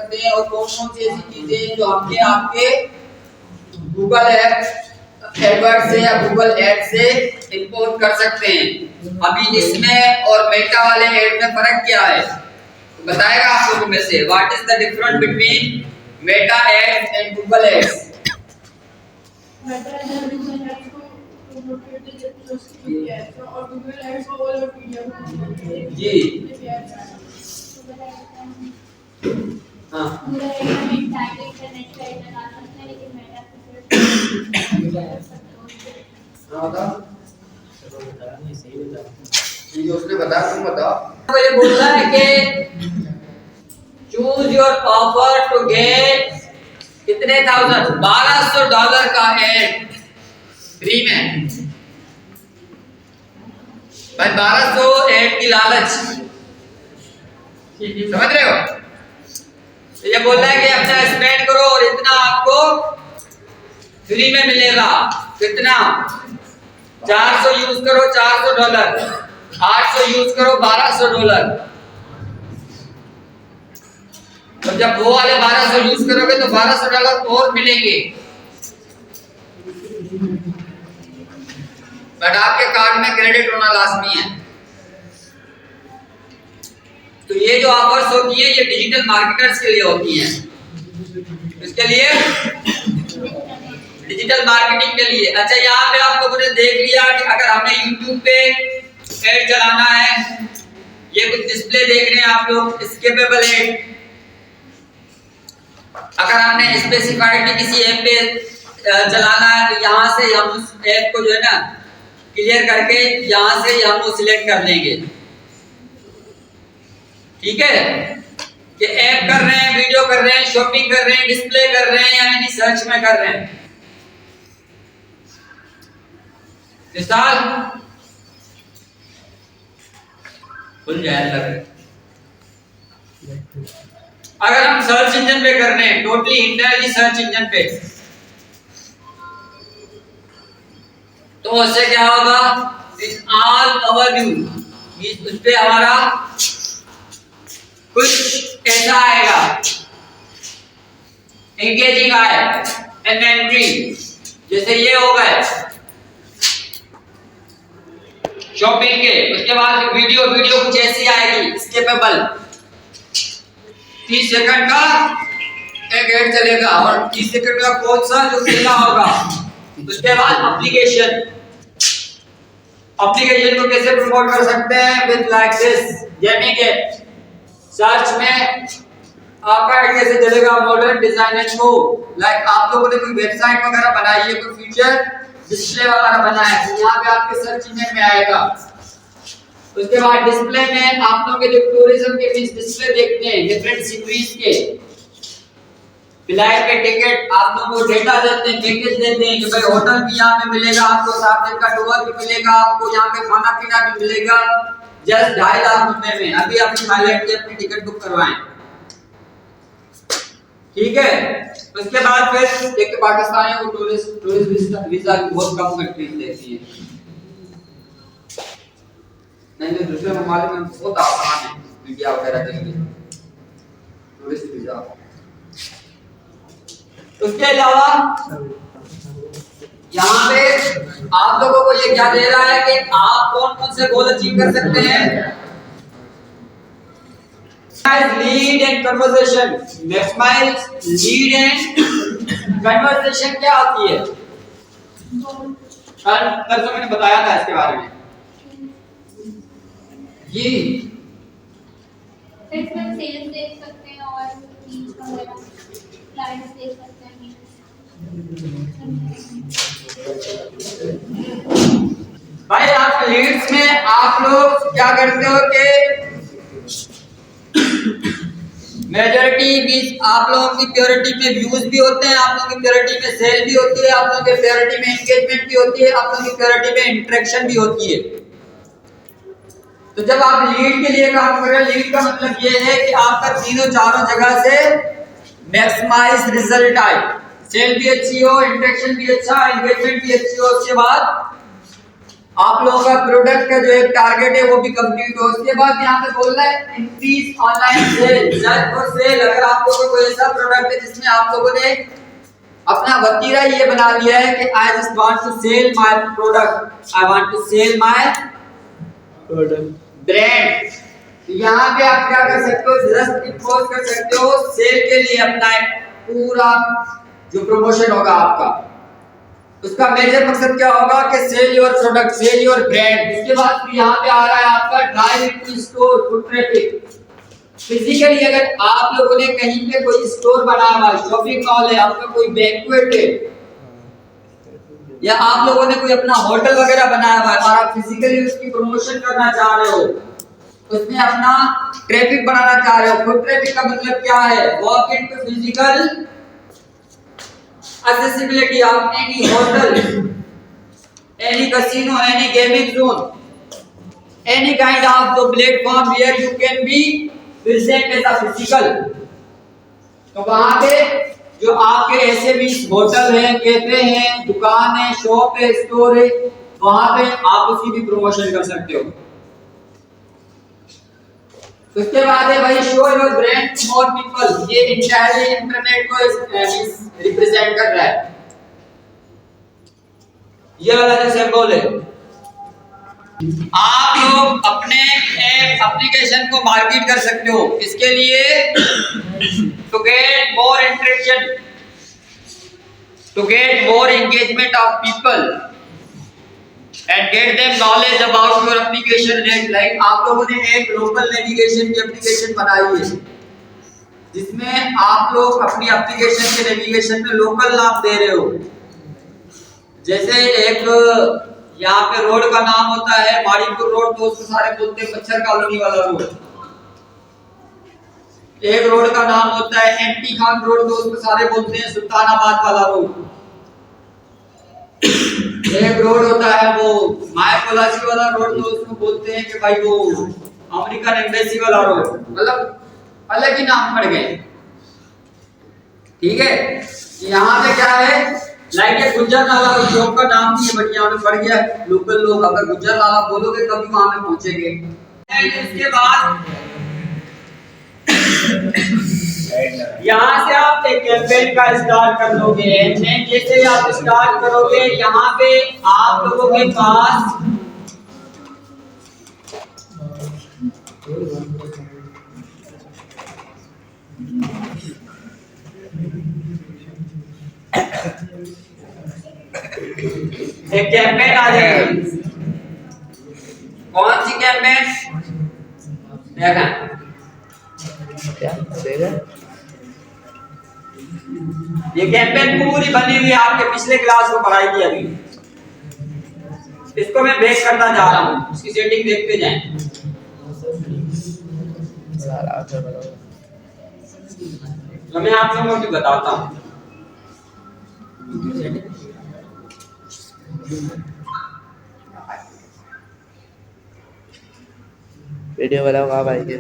सकते हैं और कौन कौन सी ऐसी चीजें जो हमने आपके गूगल एडवर्ड से या गूगल एड से इंपोर्ट कर सकते हैं। अभी इसमें और मेटा वाले एड में फर्क क्या है तो बताएगा आप लोगों में से। What is the difference between Meta ads and Google ads? जी हाँ उसने बताया, तुम बताओ। तो ये बोल रहा है कि choose your offer to get कितने $1200 का एड फ्री में। भाई 1200 एड की लालच, समझ रहे हो? तो ये बोल रहा है कि अपना स्पेंड करो और इतना आपको फ्री में मिलेगा। कितना? 400 यूज करो $400, 800 यूज करो $1200। तो जब वो वाले 1200 यूज करोगे तो $1200 और मिलेंगे, बट आपके कार्ड में क्रेडिट होना लाजमी है। तो ये जो ऑफर्स होती है ये डिजिटल मार्केटर्स के लिए होती हैं। इसके लिए डिजिटल मार्केटिंग के लिए। अच्छा, यहाँ पे आप लोगों ने देख लिया कि अगर हमें YouTube पे एड चलाना है, ये कुछ डिस्प्ले देख रहे हैं आप लोग, स्किपेबल एड। अगर हमने स्पेसिफाइड किसी ऐप पे चलाना है तो यहाँ से हम उस ऐप को जो है ना क्लियर करके यहाँ से हम वो सिलेक्ट कर लेंगे। ठीक है, कि ऐप कर रहे हैं, वीडियो कर रहे हैं, शॉपिंग कर रहे हैं, डिस्प्ले कर रहे हैं, यानी सर्च में कर रहे हैं। मिसाल खुल जाए अगर हम सर्च इंजन पे कर रहे हैं, टोटली इंटायरली सर्च इंजन पे, तो उससे क्या होगा? इस ऑल ओवरव्यू उस पे हमारा कुछ ऐसा आएगा, एंगेजिंग आए, इन्वेंटरी, जैसे ये हो गए शॉपिंग के। उसके बाद वीडियो कुछ ऐसी आएगी, स्किपेबल, 30 सेकंड का एक ऐड चलेगा और 30 सेकंड का कौन सा जो खेला होगा। उसके बाद एप्लीकेशन को कैसे प्रमोट कर सकते हैं? विद लाइक दिस, जैसे कि सर्च में आपका ऐड कैसे चलेगा? मॉडर्न डिजाइनर को, लाइक आप लोगों ने कोई वेबसाइट वगैरह बनाई है, कोई फीचर डिस्प्ले वगैरह बना है, तो यहाँ पे आपके सर्च इंजन में आएगा। उसके बाद डिस्प्ले में आप लोग जो टूरिज्म के बीच डिस्प्ले देखते हैं, डिफरेंट सीनरीज के, फ्लाइट के टिकट, आप लोगों को डेटा देते हैं, पैकेज देते हैं कि भाई होटल भी यहाँ पे मिलेगा आपको, 7 दिन का टूर भी मिलेगा आपको, यहाँ पे खाना पीना भी मिलेगा जस्ट 2.5 लाख रुपए में। अभी आप थाईलैंड की अपनी टिकट बुक करवाएं, ठीक है। उसके बाद फिर एक पाकिस्तानियों को टूरिस्ट वीजा की बहुत कम कंट्रीज देती है, नहीं तो दूसरे ममालिक में बहुत आसान है वीजा वगैरह के लिए टूरिस्ट वीजा। उसके अलावा यहाँ पे आप लोगों को ये क्या दे रहा है कि आप कौन से गोल अचीव कर सकते हैं? Lead and conversation, maximize lead and conversation क्या होती है? कल तो मैंने बताया था इसके बारे में जी। इसमें सेल्स देख सकते हैं और लीड्स वगैरह क्लाइंट्स देख सकते हैं। भाई आप लीड्स में आप लोग क्या करते हो कि मेजॉरिटी भी आप लोगों की प्योरिटी में व्यूज भी होते हैं, आप लोगों की प्योरिटी में सेल भी होती है, आप लोगों की प्योरिटी में एंगेजमेंट भी होती है, आप लोगों की प्योरिटी में इंटरेक्शन भी होती है। तो जब आप लीड के लिए काम कर रहे हैं, लीड का मतलब ये है कि आपका तीनों चारों जगह से मैक्सिमाइज रिजल्ट आए, सेल भी अच्छी हो, इंटरेक्शन भी अच्छा, एंगेजमेंट भी अच्छी हो, उसके बाद आप लोगों का प्रोडक्ट का जो एक टारगेट है वो भी कंप्लीट हो। उसके बाद यहाँ पे बोल रहा है increase online sale, search for sale. अगर आप लोगों को कोई ऐसा प्रोडक्ट है जिसमें आप लोगों ने अपना वतीरा ये बना लिया है कि I just want to sell my product, I want to sell my product brand, यहाँ पे आप क्या कर सकते हो, जस्ट इंपोज कर सकते हो सेल के लिए अपना एक पूरा जो प्रमोशन होगा आपका, उसका मेजर मकसद क्या होगा कि sell your product, sell your brand. उसके बाद यहाँ पे आ रहा है आपका drive to store foot traffic. Physically अगर आप लोगों ने कहीं पे कोई स्टोर बनाया हुआ है, शॉपिंग मॉल है, आपका कोई बैंक्वेट है, या आप लोगों ने कोई अपना होटल वगैरह बनाया हुआ है और आप फिजिकली उसकी प्रमोशन करना चाह रहे हो, उसमें अपना ट्रैफिक बनाना चाह रहे हो। फुट ट्रैफिक का मतलब क्या है, walk into physical accessibility of any hotel, any casino, any gaming zone, any kind of the platform where you can be present as a physical। तो वहां पे जो आपके ऐसे भी होटल हैं, कैफे हैं, दुकान है, शॉप है, स्टोर है, वहां पे आप उसकी भी प्रमोशन कर सकते हो। उसके बाद है भाई show your brand to more people. ये इंटायरली इंटरनेट को रिप्रेजेंट कर रहा है। ये वाला जो सिंबल है, आप लोग अपने ऐप एप्लीकेशन को मार्केट कर सकते हो। इसके लिए to get more interaction, to get more engagement of people and get them knowledge about your application। like आप लोगों ने एक लोकल नेविगेशन की एप्लीकेशन बनाई है जिसमें आप लोग अपनी एप्लीकेशन के नेविगेशन में लोकल नाम दे रहे हो। जैसे एक यहाँ पे रोड का नाम होता है माड़ीपुर रोड, तो उसको सारे बोलते हैं मच्छर कॉलोनी वाला रोड। एक रोड का नाम होता है एमटी खान रोड, तो उसको सारे बोलते हैं सुल्तानाबाद वाला रोड। एक रोड होता है वो मायाकोलासी वाला रोड, तो उसको बोलते हैं कि भाई वो अमेरिकन एम्बेसी वाला रोड। मतलब अलग ही नाम पड़ गए, ठीक है। यहाँ पे क्या है, लाइक ये गुज्जर नाला चौक का नाम नहीं है, बट यहाँ पे पड़ गया लोकल लोग अगर गुज्जर नाला बोलोगे तभी वहां पे पहुंचेंगे। इसके बाद यहाँ से आप एक कैंपेन का स्टार्ट कर लोगे। जैसे ही आप स्टार्ट करोगे, यहाँ पे आप लोगों के पास एक कैंपेन आ जाएगी। कौन सी कैंपेन देखा ये कैंपेन पूरी बनी हुई है, आपके पिछले क्लास को पढ़ाई थी अभी। इसको मैं बेक करना जा रहा हूँ, इसकी सेटिंग देखते जाएं। तो मैं आपको मोटिव बताता हूँ। वीडियो बनाओ आप आएंगे।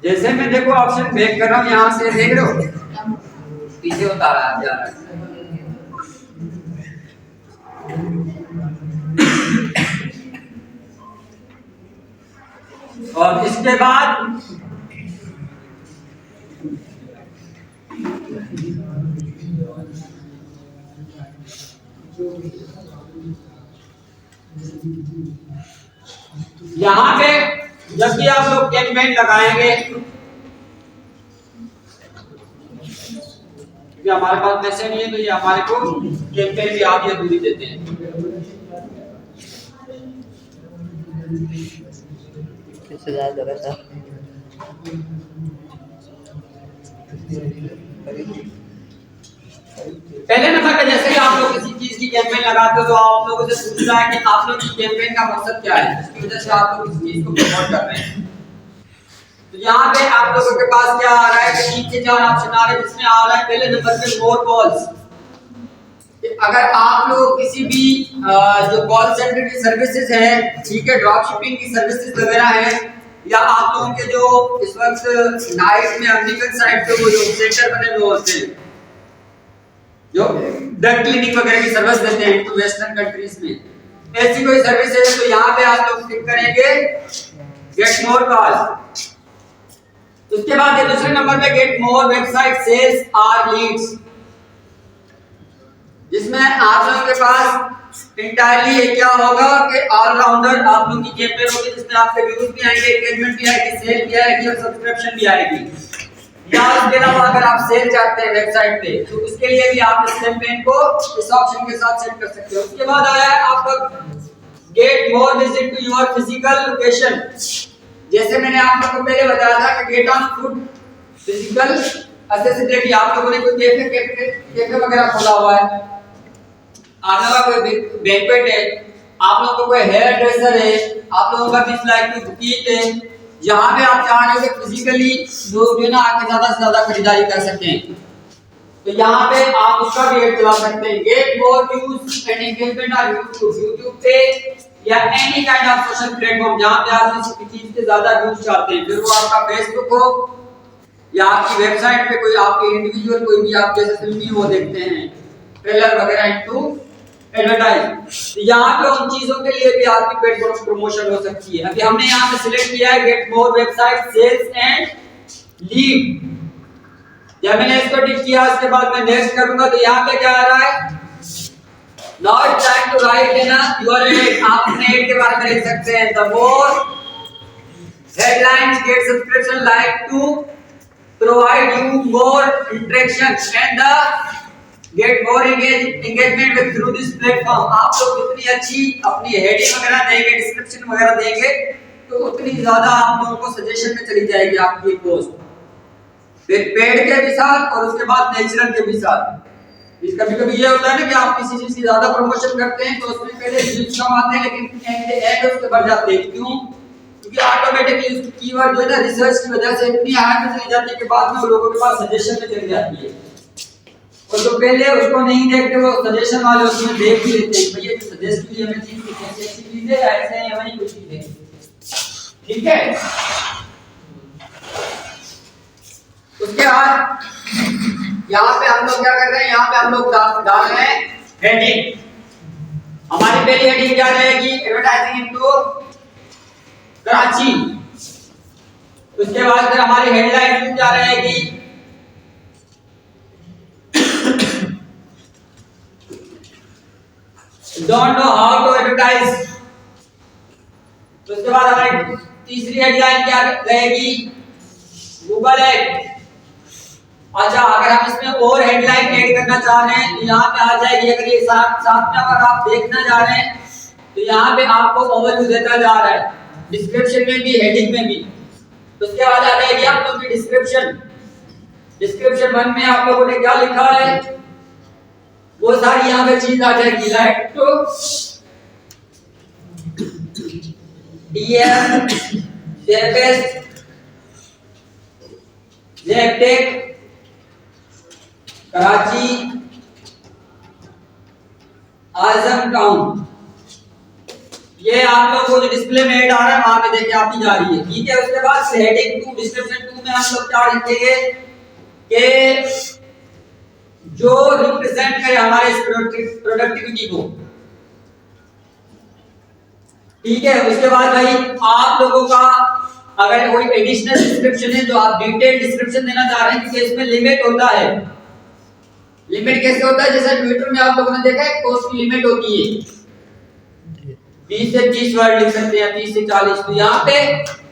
जैसे मैं देखो ऑप्शन बेक कर रहा हूँ, यहाँ से देख रहे हो पीछे उतारा जा रहा है। और इसके बाद यहाँ पे जब भी आप लोग कैंपेन लगाएंगे, क्योंकि हमारे पास पैसे नहीं है तो ये हमारे को कैंपेन भी आधी अधूरी देते हैं। पहले नंबर पे जैसे ही आप लोग किसी चीज की कैंपेन लगाते हो तो आप लोगों से पूछता है कि आप लोग की कैंपेन का मकसद क्या है, इसकी वजह से आप लोग इस चीज को प्रमोट कर रहे हैं। तो यहाँ पे आप लोगों के पास क्या आ रहा है कि 3 से 4 ऑप्शन आ रहे हैं, जिसमें आ रहा है पहले नंबर पे मोर कॉल्स। अगर आप लोग किसी भी जो कॉल सेंटर की सर्विसेज है, ठीक है, ड्रॉप शिपिंग की सर्विसेज वगैरह है, या आप लोगों के जो इस वक्त नाइट में अमेरिकन साइड पे वो जो सेंटर बने हुए होते हैं, जो ब्लड क्लिनिक वगैरह की सर्विस देते हैं तो वेस्टर्न कंट्रीज में ऐसी कोई सर्विस है तो यहाँ पे आप लोग क्लिक करेंगे गेट मोर कॉल्स। उसके बाद ये दूसरे नंबर पे get more website sales or leads, जिसमें आप लोगों के पास इंटायरली ये क्या होगा कि ऑलराउंडर आप लोगों की कैंपेन होगी जिसमें आपके व्यूज भी आएंगे, एंगेजमेंट भी आएगी, सेल भी आएगी और सब्सक्रिप्शन भी आएगी। या उसके अलावा अगर आप सेल चाहते हैं वेबसाइट पे तो उसके लिए भी आप इस कैंपेन को इस ऑप्शन के साथ सेट कर सकते हो। उसके बाद आया है आपका get more visit to your physical location. जैसे मैंने आप लोगों को पहले बताया था कि get on foot physical accessibility, आप लोगों ने कोई कैफे वगैरह खोला हुआ है, आप लोगों का कोई बैंक्वेट है, आप लोगों को कोई हेयर ड्रेसर है, आप लोगों का बीच लाइक की बुटीक है, जहां पे आप चाह रहे हो कि फिजिकली लोग जो ना आके ज्यादा से ज्यादा खरीदारी कर सकें, तो यहाँ पे आप उसका भी ऐड चला सकते हैं। Get more views and engagement on YouTube पे या any kind of social platform जहां पे आप किसी चीज से ज्यादा व्यूज चाहते हैं, फिर वो आपका फेसबुक हो या आपकी वेबसाइट पे कोई आपके इंडिविजुअल कोई भी आप जैसे फिल्मी वो देखते हैं ट्रेलर वगैरह इनटू एडवर्टाइज, यहाँ पे उन चीजों के लिए भी आपकी पेड प्रमोशन हो सकती है। अभी हमने यहाँ पे सिलेक्ट किया है get more website sales and lead. जब मैंने इसको टिक किया उसके बाद मैं नेक्स्ट करूंगा तो यहाँ पे क्या आ रहा है, now it's time to write in your ad. आप अपने एड के बारे में लिख सकते हैं the more headlines get subscription like to provide you more interaction and the get more engagement with through this platform. आप लोग जितनी अच्छी अपनी हेडिंग वगैरह देंगे, डिस्क्रिप्शन वगैरह देंगे तो उतनी ज्यादा आप लोगों को सजेशन में चली जाएगी आपकी ये पोस्ट, फिर पेड के भी साथ और उसके बाद नेचुरल के भी साथ। कभी-कभी ये होता है ना कि आप किसी चीज की ज्यादा प्रमोशन करते हैं तो उसमें पहले व्यूज कम आते हैं लेकिन एड उसके बढ़ जाते हैं। क्यों? क्योंकि ऑटोमेटिकली उसकी कीवर्ड जो है ना रिसर्च की वजह से इतनी हाई में चली जाती है कि बाद में वो लोगों के पास सजेशन में चली जाती है, और जो पहले उसको नहीं देखते वो सजेशन वाले उसमें देख भी लेते हैं भैया जो सजेस्ट की हमें चीज कैसी अच्छी चीज है ऐसे ही हमें कुछ चीज है। ठीक है, उसके बाद यहाँ पे हम लोग क्या कर रहे हैं, यहाँ पे हम लोग डाल रहे हैं हेडिंग। हमारी पहली हेडिंग क्या रहेगी, एडवर्टाइजिंग इनटू कराची। उसके बाद फिर हमारी हेडलाइन क्या रहेगी, don't know how to advertise. उसके बाद हमारी तीसरी हेडलाइन क्या रहेगी, गूगल एड। अच्छा, अगर हम इसमें और हेडलाइन ऐड करना चाह रहे हैं तो यहाँ पे आ जाएगी। अगर ये साथ में अगर आप देखना जा रहे हैं तो यहाँ पे आपको ओवरव्यू देता जा रहा है, डिस्क्रिप्शन में भी हेडिंग में भी। उसके बाद आ जाएगी आप लोगों की डिस्क्रिप्शन। डिस्क्रिप्शन 1 में आप लोगों ने क्या लिखा है वो सारी यहाँ पे चीज आ जाएगी, लाइक टू डीएम जेपेस जेपटेक कराची आजम टाउन। ये आप लोगों को जो डिस्प्ले में ऐड आ रहा है वहां पे देखिए आती जा रही है। ठीक है, उसके बाद हेडिंग 2 डिस्क्रिप्शन 2 में हम लोग क्या लिखेंगे कि जो रिप्रेजेंट करे हमारे इस प्रोडक्टिविटी को। ठीक है, उसके बाद भाई आप लोगों का अगर कोई एडिशनल डिस्क्रिप्शन है तो आप डिटेल डिस्क्रिप्शन देना चाह रहे हैं क्योंकि इसमें लिमिट होता है। लिमिट कैसे होता है, जैसे ट्विटर में आप लोगों ने देखा है पोस्ट की लिमिट होती है 20 से 30 वर्ड लिख सकते हैं, 30 से 40। तो यहाँ पे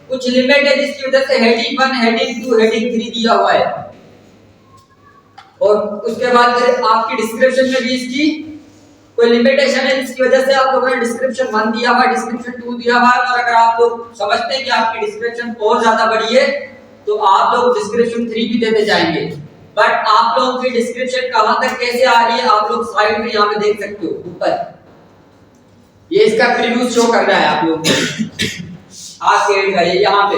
कुछ लिमिट है जिसकी वजह से हेडिंग 1, हेडिंग 2, हेडिंग 3 दिया हुआ है। और उसके बाद फिर आपकी डिस्क्रिप्शन में भी इसकी कोई लिमिटेशन है जिसकी वजह से आप लोगों ने डिस्क्रिप्शन 1 दिया हुआ है, डिस्क्रिप्शन 2 दिया हुआ है। और अगर आप लोग समझते हैं कि आपकी डिस्क्रिप्शन और ज्यादा बड़ी है तो आप लोग डिस्क्रिप्शन 3 भी देते जाएंगे। बट आप लोगों की डिस्क्रिप्शन कहां तक कैसे आ रही है आप लोग साइड में यहाँ पे देख सकते हो ऊपर, ये इसका प्रीव्यू शो कर रहा है आप लोगों को आपके एड का ये यहाँ पे।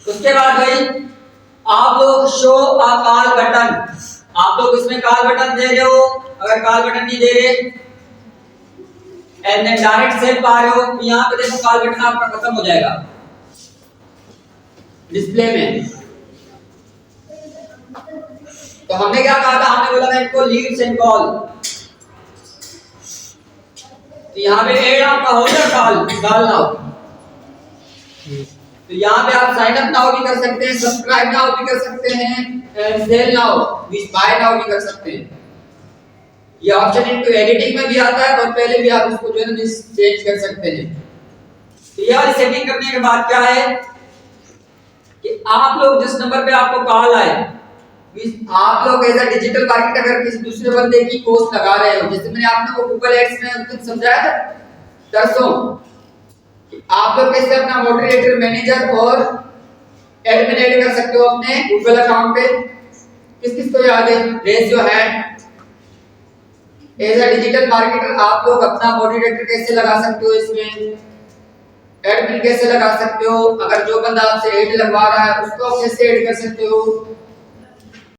उसके बाद भाई आप लोग शो अ कॉल बटन, आप लोग इसमें कॉल बटन दे रहे हो, अगर कॉल बटन नहीं दे रहे एंड देन डायरेक्ट सेल पा रहे हो तो यहाँ पे देखो कॉल बटन आपका खत्म हो जाएगा डिस्प्ले में। तो हमने क्या कहा था, हमने बोला था इनको लीड्स एंड कॉल। तो यहाँ पे एड आपका हो गया कॉल नाउ। तो यहाँ पे आप साइन अप नाउ भी कर सकते हैं, सब्सक्राइब नाउ भी कर सकते हैं, and sell now buy now भी कर सकते हैं। ये ऑप्शन इनको एडिटिंग में भी आता है और पहले भी आप इसको जो है ना चेंज कर सकते हैं। तो ये वाली सेटिंग करने के बाद क्या है कि आप लोग जिस नंबर पे आपको कॉल आए, आप लोग एज अ डिजिटल मार्केटर अगर किसी दूसरे बंदे की पोस्ट लगा रहे हो, जैसे मैंने आपको गूगल एड्स में कुछ समझाया था दरसों, आप लोग कैसे अपना मॉडरेटर, मैनेजर और एडमिन ऐड कर सकते हो अपने गूगल अकाउंट पे। किस किस को याद है? Raise your hand. As a digital marketer आप लोग अपना मॉडरेटर कैसे लगा सकते हो, इसमें एडमिन कैसे लगा सकते हो, अगर जो बंदा आपसे ऐड लगवा रहा है उसको आप कैसे ऐड कर सकते हो,